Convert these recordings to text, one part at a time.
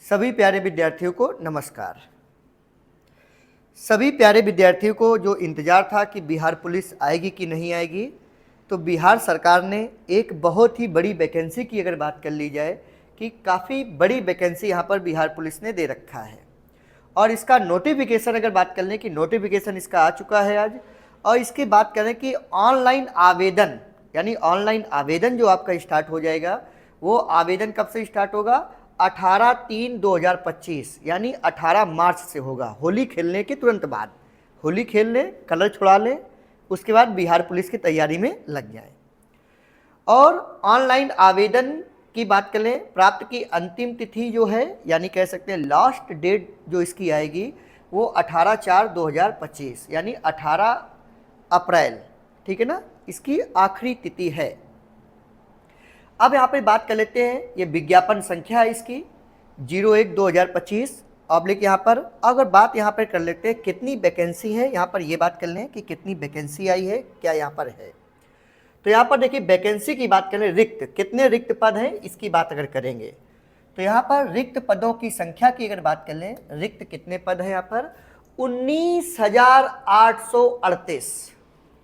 सभी प्यारे विद्यार्थियों को नमस्कार। सभी प्यारे विद्यार्थियों को जो इंतज़ार था कि बिहार पुलिस आएगी कि नहीं आएगी, तो बिहार सरकार ने एक बहुत ही बड़ी वैकेंसी की अगर बात कर ली जाए कि काफ़ी बड़ी वैकेंसी यहाँ पर बिहार पुलिस ने दे रखा है। और इसका नोटिफिकेशन अगर बात कर लें कि नोटिफिकेशन इसका आ चुका है आज, और इसकी बात करें कि ऑनलाइन आवेदन, यानी ऑनलाइन आवेदन जो आपका स्टार्ट हो जाएगा, वो आवेदन कब से स्टार्ट होगा? 18/3/2025 यानी 18 मार्च से होगा। होली खेलने के तुरंत बाद, होली खेल लें, कलर छुड़ा लें, उसके बाद बिहार पुलिस की तैयारी में लग जाए। और ऑनलाइन आवेदन की बात करें, प्राप्त की अंतिम तिथि जो है, यानी कह सकते हैं लास्ट डेट जो इसकी आएगी वो 18/4/2025 यानी 18 अप्रैल, ठीक है ना, इसकी आखिरी तिथि है। अब यहाँ पे बात कर लेते हैं, ये विज्ञापन संख्या है इसकी 01/2025 ऑब्लिक। यहाँ पर अगर बात यहाँ पर कर लेते हैं कितनी वैकेंसी है, यहाँ पर ये बात कर लें कि कितनी वैकेंसी आई है, क्या यहाँ पर है। तो यहाँ पर देखिए वैकेंसी की बात करें, रिक्त कितने रिक्त पद हैं इसकी बात अगर करेंगे तो यहाँ पर रिक्त पदों की संख्या की अगर बात कर लें, रिक्त कितने पद हैं यहाँ पर? 19,838।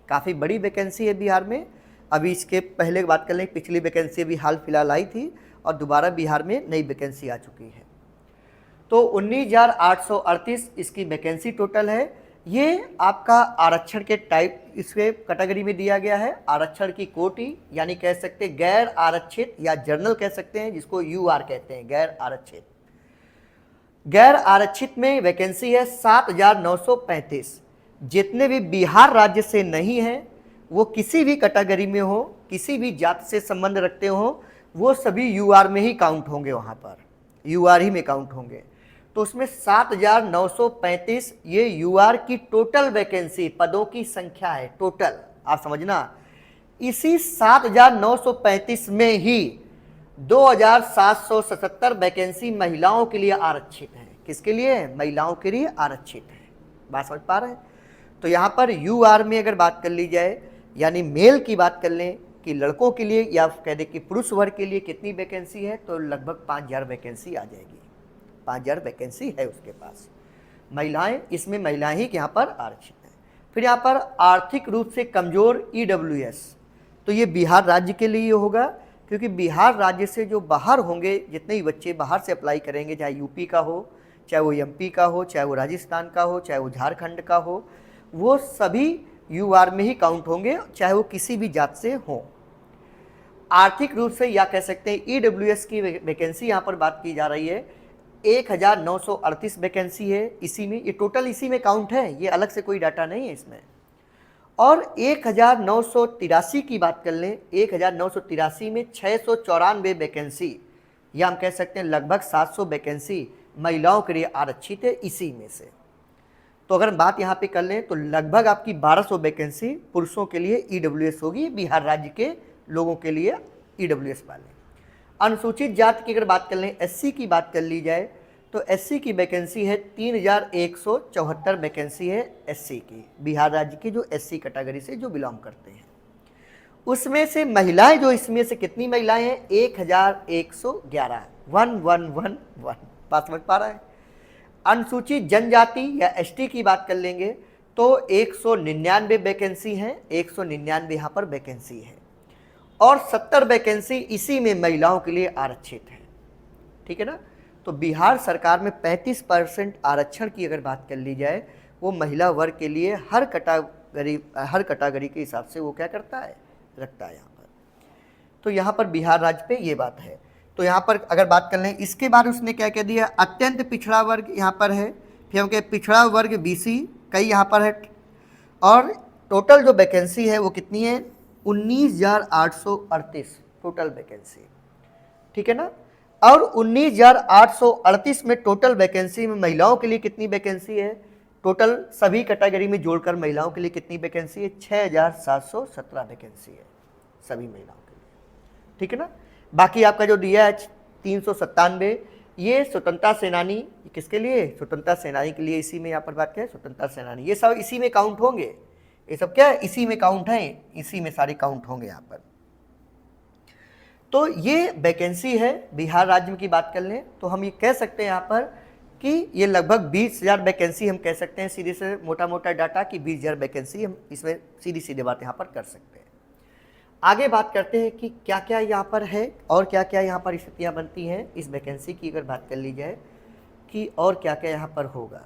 काफ़ी बड़ी वैकेंसी है बिहार में। अभी इसके पहले बात कर लें, पिछली वैकेंसी अभी हाल फिलहाल आई थी और दोबारा बिहार में नई वैकेंसी आ चुकी है। तो 19,838 इसकी वैकेंसी टोटल है। ये आपका आरक्षण के टाइप इसके कैटेगरी में दिया गया है। आरक्षण की कोटि यानी कह सकते हैं गैर आरक्षित या जनरल कह सकते हैं, जिसको यूआर कहते हैं, गैर आरक्षित। गैर आरक्षित में वैकेंसी है 7,935। जितने भी बिहार राज्य से नहीं हैं, वो किसी भी कैटेगरी में हो, किसी भी जाति से संबंध रखते हो, वो सभी यूआर में ही काउंट होंगे, वहाँ पर यूआर ही में काउंट होंगे। तो उसमें 7,935 ये यूआर की टोटल वैकेंसी पदों की संख्या है, टोटल आप समझना। इसी 7,935 में ही 2,777 वैकेंसी महिलाओं के लिए आरक्षित है। किसके लिए? महिलाओं के लिए आरक्षित है। बात समझ पा रहे हैं? तो यहाँ पर यूआर में अगर बात कर ली जाए, यानी मेल की बात कर लें कि लड़कों के लिए या कह दें कि पुरुष वर्ग के लिए कितनी वैकेंसी है, तो लगभग 5,000 वैकेंसी आ जाएगी। 5,000 वैकेंसी है उसके पास। महिलाएं, इसमें महिलाएं ही यहाँ पर आरक्षित हैं। फिर यहाँ पर आर्थिक रूप से कमजोर ईडब्ल्यूएस, तो ये बिहार राज्य के लिए होगा, क्योंकि बिहार राज्य से जो बाहर होंगे, जितने ही बच्चे बाहर से अप्लाई करेंगे, चाहे यूपी का हो, चाहे वो एमपी का हो, चाहे वो राजस्थान का हो, चाहे वो झारखंड का हो, वो सभी यूआर में ही काउंट होंगे, चाहे वो किसी भी जात से हों। आर्थिक रूप से या कह सकते हैं ईडब्ल्यूएस की वैकेंसी यहाँ पर बात की जा रही है। 1,938 वैकेंसी है इसी में, ये टोटल इसी में काउंट है, ये अलग से कोई डाटा नहीं है इसमें। और 1,983 की बात कर लें, 1,983 में 694 वैकेंसी, या हम कह सकते हैं लगभग 700 वैकेंसी महिलाओं के लिए आरक्षित है इसी में से। तो अगर बात यहाँ पे कर लें तो लगभग आपकी 1,200 वैकेंसी पुरुषों के लिए ईडब्ल्यूएस होगी, बिहार राज्य के लोगों के लिए ईडब्ल्यूएस वाले। अनुसूचित जाति की अगर बात कर लें, एससी की बात कर ली जाए, तो एससी की वैकेंसी है 3,174 वैकेंसी है एससी की, बिहार राज्य की जो एससी कैटेगरी से जो बिलोंग करते हैं। उसमें से महिलाएं जो इसमें से कितनी महिलाएं हैं? 1,111, 1111। बात समझ पा रहा है? अनुसूचित जनजाति या एसटी की बात कर लेंगे तो 199 वैकेंसी है, 199 यहाँ पर वैकेंसी है, और 70 वैकेंसी इसी में महिलाओं के लिए आरक्षित है, ठीक है ना। तो बिहार सरकार में 35% आरक्षण की अगर बात कर ली जाए, वो महिला वर्ग के लिए हर कैटेगरी के हिसाब से वो क्या करता है, रखता है यहाँ पर। तो यहाँ पर बिहार राज्य पे ये बात है। तो यहाँ पर अगर बात कर लें, इसके बाद उसने क्या कह दिया, अत्यंत पिछड़ा वर्ग यहाँ पर है, फिर हम कहें पिछड़ा वर्ग बीसी कई यहाँ पर है, और टोटल जो वैकेंसी है वो कितनी है? 19,838 टोटल वैकेंसी, ठीक है ना। और 19,838 में टोटल वैकेंसी में महिलाओं के लिए कितनी वैकेंसी है? टोटल सभी कैटेगरी में जोड़कर महिलाओं के लिए कितनी वैकेंसी है? 6,717 वैकेंसी है सभी महिलाओं के लिए, ठीक है ना। बाकी आपका जो दिया है 397, ये स्वतंत्रता सेनानी, किसके लिए? स्वतंत्रता सेनानी के लिए, इसी में यहाँ पर बात करें स्वतंत्रता सेनानी, ये सब इसी में काउंट होंगे, ये सब क्या है, इसी में काउंट है, इसी में सारे काउंट होंगे यहाँ पर। तो ये वैकेंसी है बिहार राज्य में की बात कर लें तो हम ये कह सकते हैं यहाँ पर कि ये लगभग 20,000 वैकेंसी हम कह सकते हैं, सीधे से मोटा मोटा डाटा कि 20,000 वैकेंसी हम इसमें सीधी सीधी बात यहाँ पर कर सकते हैं। आगे बात करते हैं कि क्या क्या यहाँ पर है और क्या क्या यहाँ पर स्थितियाँ बनती हैं इस वैकेंसी की अगर बात कर ली जाए कि और क्या क्या यहाँ पर होगा।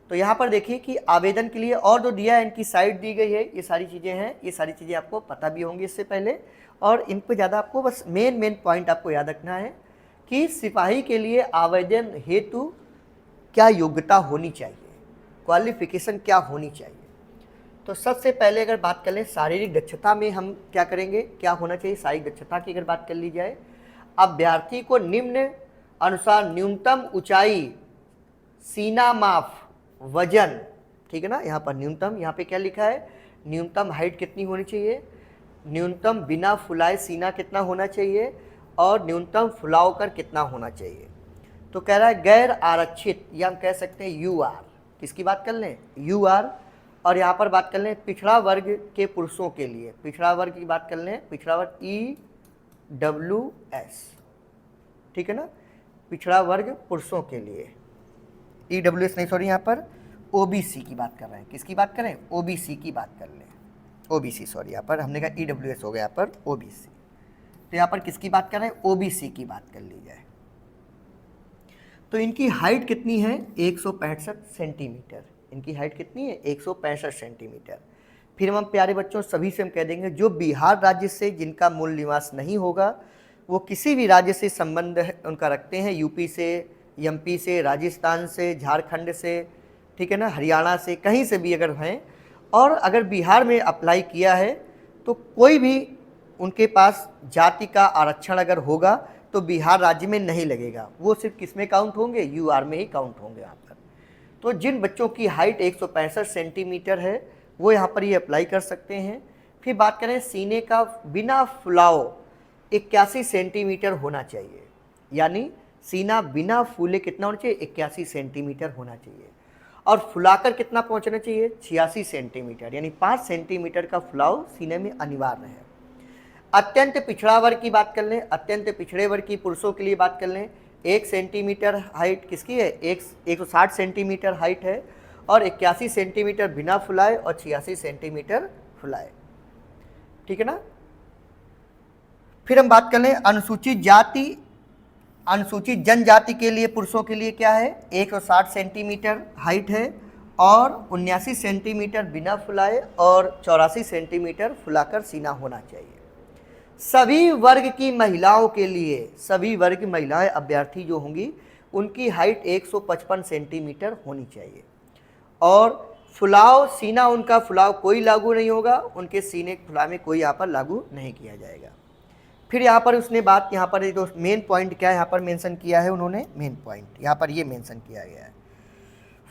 तो यहाँ पर देखिए कि आवेदन के लिए और जो दिया है इनकी साइट दी गई है, ये सारी चीज़ें हैं, ये सारी चीज़ें आपको पता भी होंगी इससे पहले, और इन पर ज़्यादा आपको बस मेन पॉइंट आपको याद रखना है कि सिपाही के लिए आवेदन हेतु क्या योग्यता होनी चाहिए, क्वालिफिकेशन क्या होनी चाहिए। तो सबसे पहले अगर बात कर लें शारीरिक दक्षता में हम क्या करेंगे, क्या होना चाहिए शारीरिक दक्षता की अगर बात कर ली जाए, अभ्यर्थी को निम्न अनुसार न्यूनतम ऊंचाई, सीना माप, वजन, ठीक है ना, यहाँ पर न्यूनतम, यहाँ पे क्या लिखा है, न्यूनतम हाइट कितनी होनी चाहिए, न्यूनतम बिना फुलाए सीना कितना होना चाहिए, और न्यूनतम फुलाव कर कितना होना चाहिए। तो कह रहा है गैर आरक्षित, या हम कह सकते हैं UR, किसकी बात कर लें, UR। और यहाँ पर बात कर लें पिछड़ा वर्ग के पुरुषों के लिए, पिछड़ा वर्ग की बात कर लें, पिछड़ा वर्ग EWS, ठीक है ना, पिछड़ा वर्ग पुरुषों के लिए, EWS नहीं, सॉरी, यहाँ पर OBC की बात कर रहे हैं, किसकी बात करें, OBC की बात कर लें, OBC, सॉरी, यहाँ पर हमने कहा EWS हो गया, यहाँ पर OBC। तो यहाँ पर किसकी बात कर रहे हैं, OBC की बात कर ली जाए। तो इनकी हाइट कितनी है, 165 सेंटीमीटर, इनकी हाइट कितनी है, 165 सेंटीमीटर। फिर हम प्यारे बच्चों सभी से हम कह देंगे जो बिहार राज्य से जिनका मूल निवास नहीं होगा वो किसी भी राज्य से संबंध उनका रखते हैं, यूपी से, MP से, राजस्थान से, झारखंड से, ठीक है ना, हरियाणा से, कहीं से भी अगर हैं, और अगर बिहार में अप्लाई किया है तो कोई भी उनके पास जाति का आरक्षण अगर होगा तो बिहार राज्य में नहीं लगेगा, वो सिर्फ किस में काउंट होंगे, UR में ही काउंट होंगे यहाँ पर। तो जिन बच्चों की हाइट 165 सेंटीमीटर है वो यहाँ पर ये अप्लाई कर सकते हैं। फिर बात करें सीने का बिना फुलाव 81 सेंटीमीटर होना चाहिए, यानी सीना बिना फूले कितना होना चाहिए, 81 सेंटीमीटर होना चाहिए, और फुलाकर कितना पहुँचना चाहिए, 86 सेंटीमीटर, यानी 5 सेंटीमीटर का फुलाव सीने में अनिवार्य है। अत्यंत पिछड़ा वर्ग की बात कर लें, अत्यंत पिछड़े वर्ग की पुरुषों के लिए बात कर लें, 1 सेंटीमीटर हाइट किसकी है, 160 सेंटीमीटर हाइट है, और 81 सेंटीमीटर बिना फुलाए और 86 सेंटीमीटर फुलाए, ठीक है ना। फिर हम बात कर लें अनुसूचित जाति, अनुसूचित जनजाति के लिए पुरुषों के लिए क्या है, 160 सेंटीमीटर हाइट है और 79 सेंटीमीटर बिना फुलाए और 84 सेंटीमीटर फुलाकर सीना होना चाहिए। सभी वर्ग की महिलाओं के लिए, सभी वर्ग की महिलाएं अभ्यर्थी जो होंगी उनकी हाइट 155 सेंटीमीटर होनी चाहिए, और फुलाव सीना, उनका फुलाव कोई लागू नहीं होगा, उनके सीने के फुलाव में कोई यहाँ पर लागू नहीं किया जाएगा। फिर यहाँ पर उसने बात, यहाँ पर जो मेन पॉइंट क्या है यहाँ पर मेंशन किया है उन्होंने, मेन पॉइंट यहाँ पर ये मेंशन किया गया है,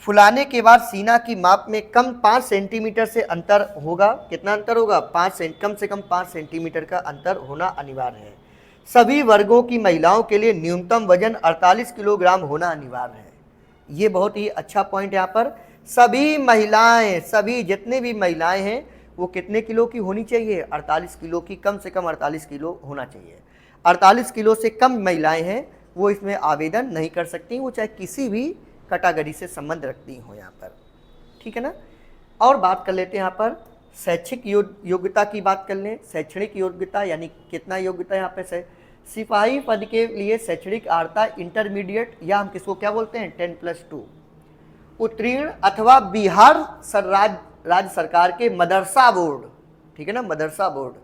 फुलाने के बाद सीना की माप में कम 5 सेंटीमीटर से अंतर होगा, कितना अंतर होगा, कम से कम 5 सेंटीमीटर का अंतर होना अनिवार्य है। सभी वर्गों की महिलाओं के लिए न्यूनतम वजन 48 किलोग्राम होना अनिवार्य है। ये बहुत ही अच्छा पॉइंट यहाँ पर, सभी महिलाएं, सभी जितने भी महिलाएं हैं वो कितने किलो की होनी चाहिए, 48 किलो की, कम से कम 48 किलो होना चाहिए। 48 किलो से कम महिलाएं हैं वो इसमें आवेदन नहीं कर सकती, वो चाहे किसी भी कैटेगरी से संबंध रखती हो यहाँ पर, ठीक है ना। और बात कर लेते हैं यहाँ पर शैक्षिक योग्यता की बात कर लें, शैक्षणिक योग्यता यानी कितना योग्यता यहाँ पे से सिपाही पद के लिए शैक्षणिक अर्हता इंटरमीडिएट, या हम किसको क्या बोलते हैं, 10+2 उत्तीर्ण अथवा बिहार राज्य सरकार के मदरसा बोर्ड, ठीक है ना, मदरसा बोर्ड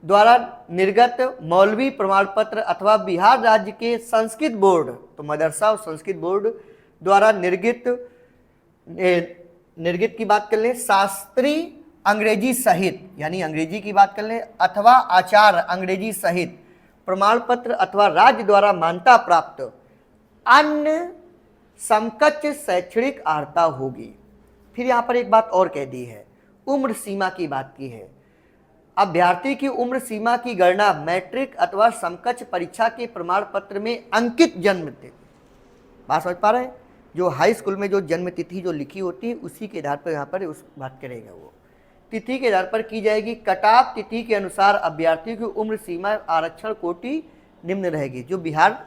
द्वारा निर्गत मौलवी प्रमाण पत्र अथवा बिहार राज्य के संस्कृत बोर्ड, तो मदरसा और संस्कृत बोर्ड द्वारा निर्गत की बात कर लें, शास्त्री अंग्रेजी सहित, यानी अंग्रेजी की बात कर लें, अथवा आचार्य अंग्रेजी सहित प्रमाण पत्र अथवा राज्य द्वारा मान्यता प्राप्त अन्य समकक्ष शैक्षणिक अर्हता होगी। फिर यहाँ पर एक बात और कह दी है, उम्र सीमा की बात की है, अभ्यर्थी की उम्र सीमा की गणना मैट्रिक अथवा समकक्ष परीक्षा के प्रमाण पत्र में अंकित जन्म तिथि, बात समझ पा रहे हैं, जो हाई स्कूल में जो जन्म तिथि जो लिखी होती है उसी के आधार पर यहाँ पर उस बात करेगा वो। तिथि के आधार पर की जाएगी। कटाव तिथि के अनुसार अभ्यर्थियों की उम्र सीमा आरक्षण कोटि निम्न रहेगी। जो बिहार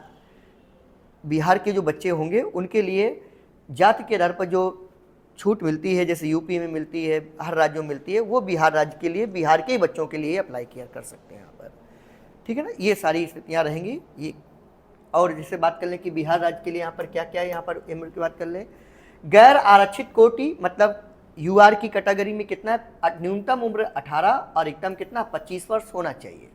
के जो बच्चे होंगे उनके लिए जाति के आधार पर जो छूट मिलती है, जैसे यूपी में मिलती है, हर राज्यों में मिलती है, वो बिहार राज्य के लिए, बिहार के ही बच्चों के लिए अप्लाई किया कर सकते हैं यहाँ पर। ठीक है ना, ये सारी स्थितियाँ रहेंगी ये। और जैसे बात कर लें कि बिहार राज्य के लिए यहाँ पर क्या क्या है, यहाँ पर उम्र की बात कर लें। गैर आरक्षित कोटि मतलब यूआर की कैटेगरी में कितना है, न्यूनतम उम्र 18 और अधिकतम कितना 25 वर्ष होना चाहिए।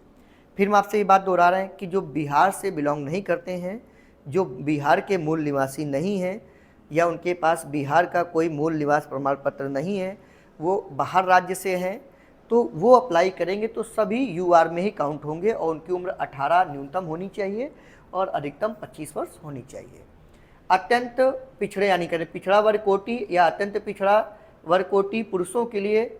फिर हम आपसे ये बात दोहरा रहे हैं कि जो बिहार से बिलोंग नहीं करते हैं, जो बिहार के मूल निवासी नहीं हैं या उनके पास बिहार का कोई मूल निवास प्रमाण पत्र नहीं है, वो बाहर राज्य से हैं, तो वो अप्लाई करेंगे तो सभी यूआर में ही काउंट होंगे और उनकी उम्र 18 न्यूनतम होनी चाहिए और अधिकतम 25 वर्ष होनी चाहिए। अत्यंत पिछड़े यानी कि पिछड़ा वर्ग कोटि या अत्यंत पिछड़ा वर्ग कोटि पुरुषों के लिए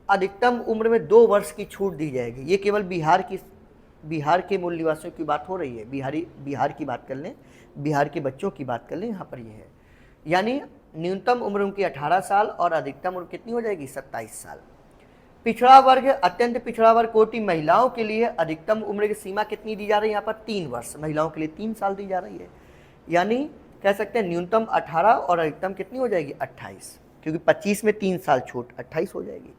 अधिकतम उम्र में 2 वर्ष की छूट दी जाएगी। ये केवल बिहार के मूल निवासियों की बात हो रही है। बिहार की बात कर लें, बिहार के बच्चों की बात कर लें, यहाँ पर ये है, यानी न्यूनतम उम्र उनकी 18 साल और अधिकतम उम्र कितनी हो जाएगी 27 साल। पिछड़ा वर्ग अत्यंत पिछड़ा वर्ग कोटि महिलाओं के लिए अधिकतम उम्र की सीमा कितनी दी जा रही है, यहाँ पर 3 वर्ष, महिलाओं के लिए 3 साल दी जा रही है। यानी कह सकते हैं न्यूनतम 18 और अधिकतम कितनी हो जाएगी 28, क्योंकि 25 में 3 साल छूट 28 हो जाएगी।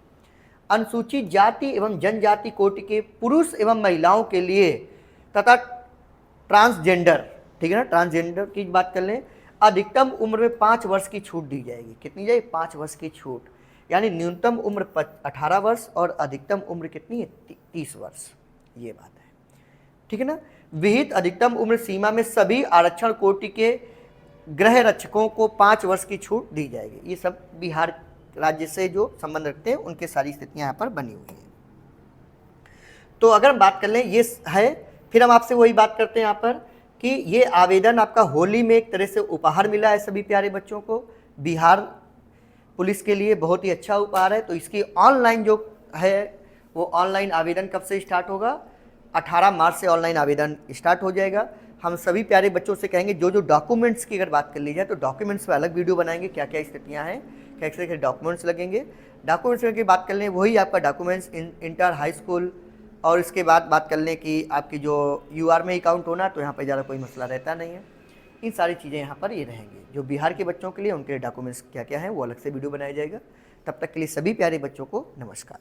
अनुसूचित जाति एवं जनजाति कोटि के पुरुष एवं महिलाओं के लिए तथा ट्रांसजेंडर, ठीक है ना, ट्रांसजेंडर की बात कर लें, अधिकतम उम्र में 5 वर्ष की छूट दी जाएगी। कितनी जाएगी 5 वर्ष की छूट, यानी न्यूनतम उम्र 18 वर्ष और अधिकतम उम्र कितनी है 30 वर्ष, ये बात है। ठीक है ना। विहित अधिकतम उम्र सीमा में सभी आरक्षण कोटि के गृह रक्षकों को 5 वर्ष की छूट दी जाएगी। ये सब बिहार राज्य से जो संबंध रखते हैं उनके सारी स्थितियां यहाँ पर बनी हुई हैं। तो अगर हम बात कर लें, ये है, फिर हम आपसे वही बात करते हैं यहाँ पर कि ये आवेदन आपका होली में एक तरह से उपहार मिला है सभी प्यारे बच्चों को। बिहार पुलिस के लिए बहुत ही अच्छा उपहार है। तो इसकी ऑनलाइन जो है वो ऑनलाइन आवेदन कब से स्टार्ट होगा, 18 मार्च से ऑनलाइन आवेदन स्टार्ट हो जाएगा। हम सभी प्यारे बच्चों से कहेंगे जो डॉक्यूमेंट्स की अगर बात कर ली जाए तो डॉक्यूमेंट्स पर अलग वीडियो बनाएंगे, क्या क्या स्थितियाँ हैं, कैसे डॉक्यूमेंट्स लगेंगे। डॉक्यूमेंट्स की बात कर लें, वही आपका डॉक्यूमेंट्स इंटर हाई स्कूल, और इसके बाद बात कर लें कि आपकी जो यूआर में ही काउंट होना, तो यहाँ पर ज़्यादा कोई मसला रहता नहीं है। इन सारी चीज़ें यहाँ पर ये रहेंगी। जो बिहार के बच्चों के लिए उनके डॉक्यूमेंट्स क्या क्या हैं वो अलग से वीडियो बनाया जाएगा। तब तक के लिए सभी प्यारे बच्चों को नमस्कार।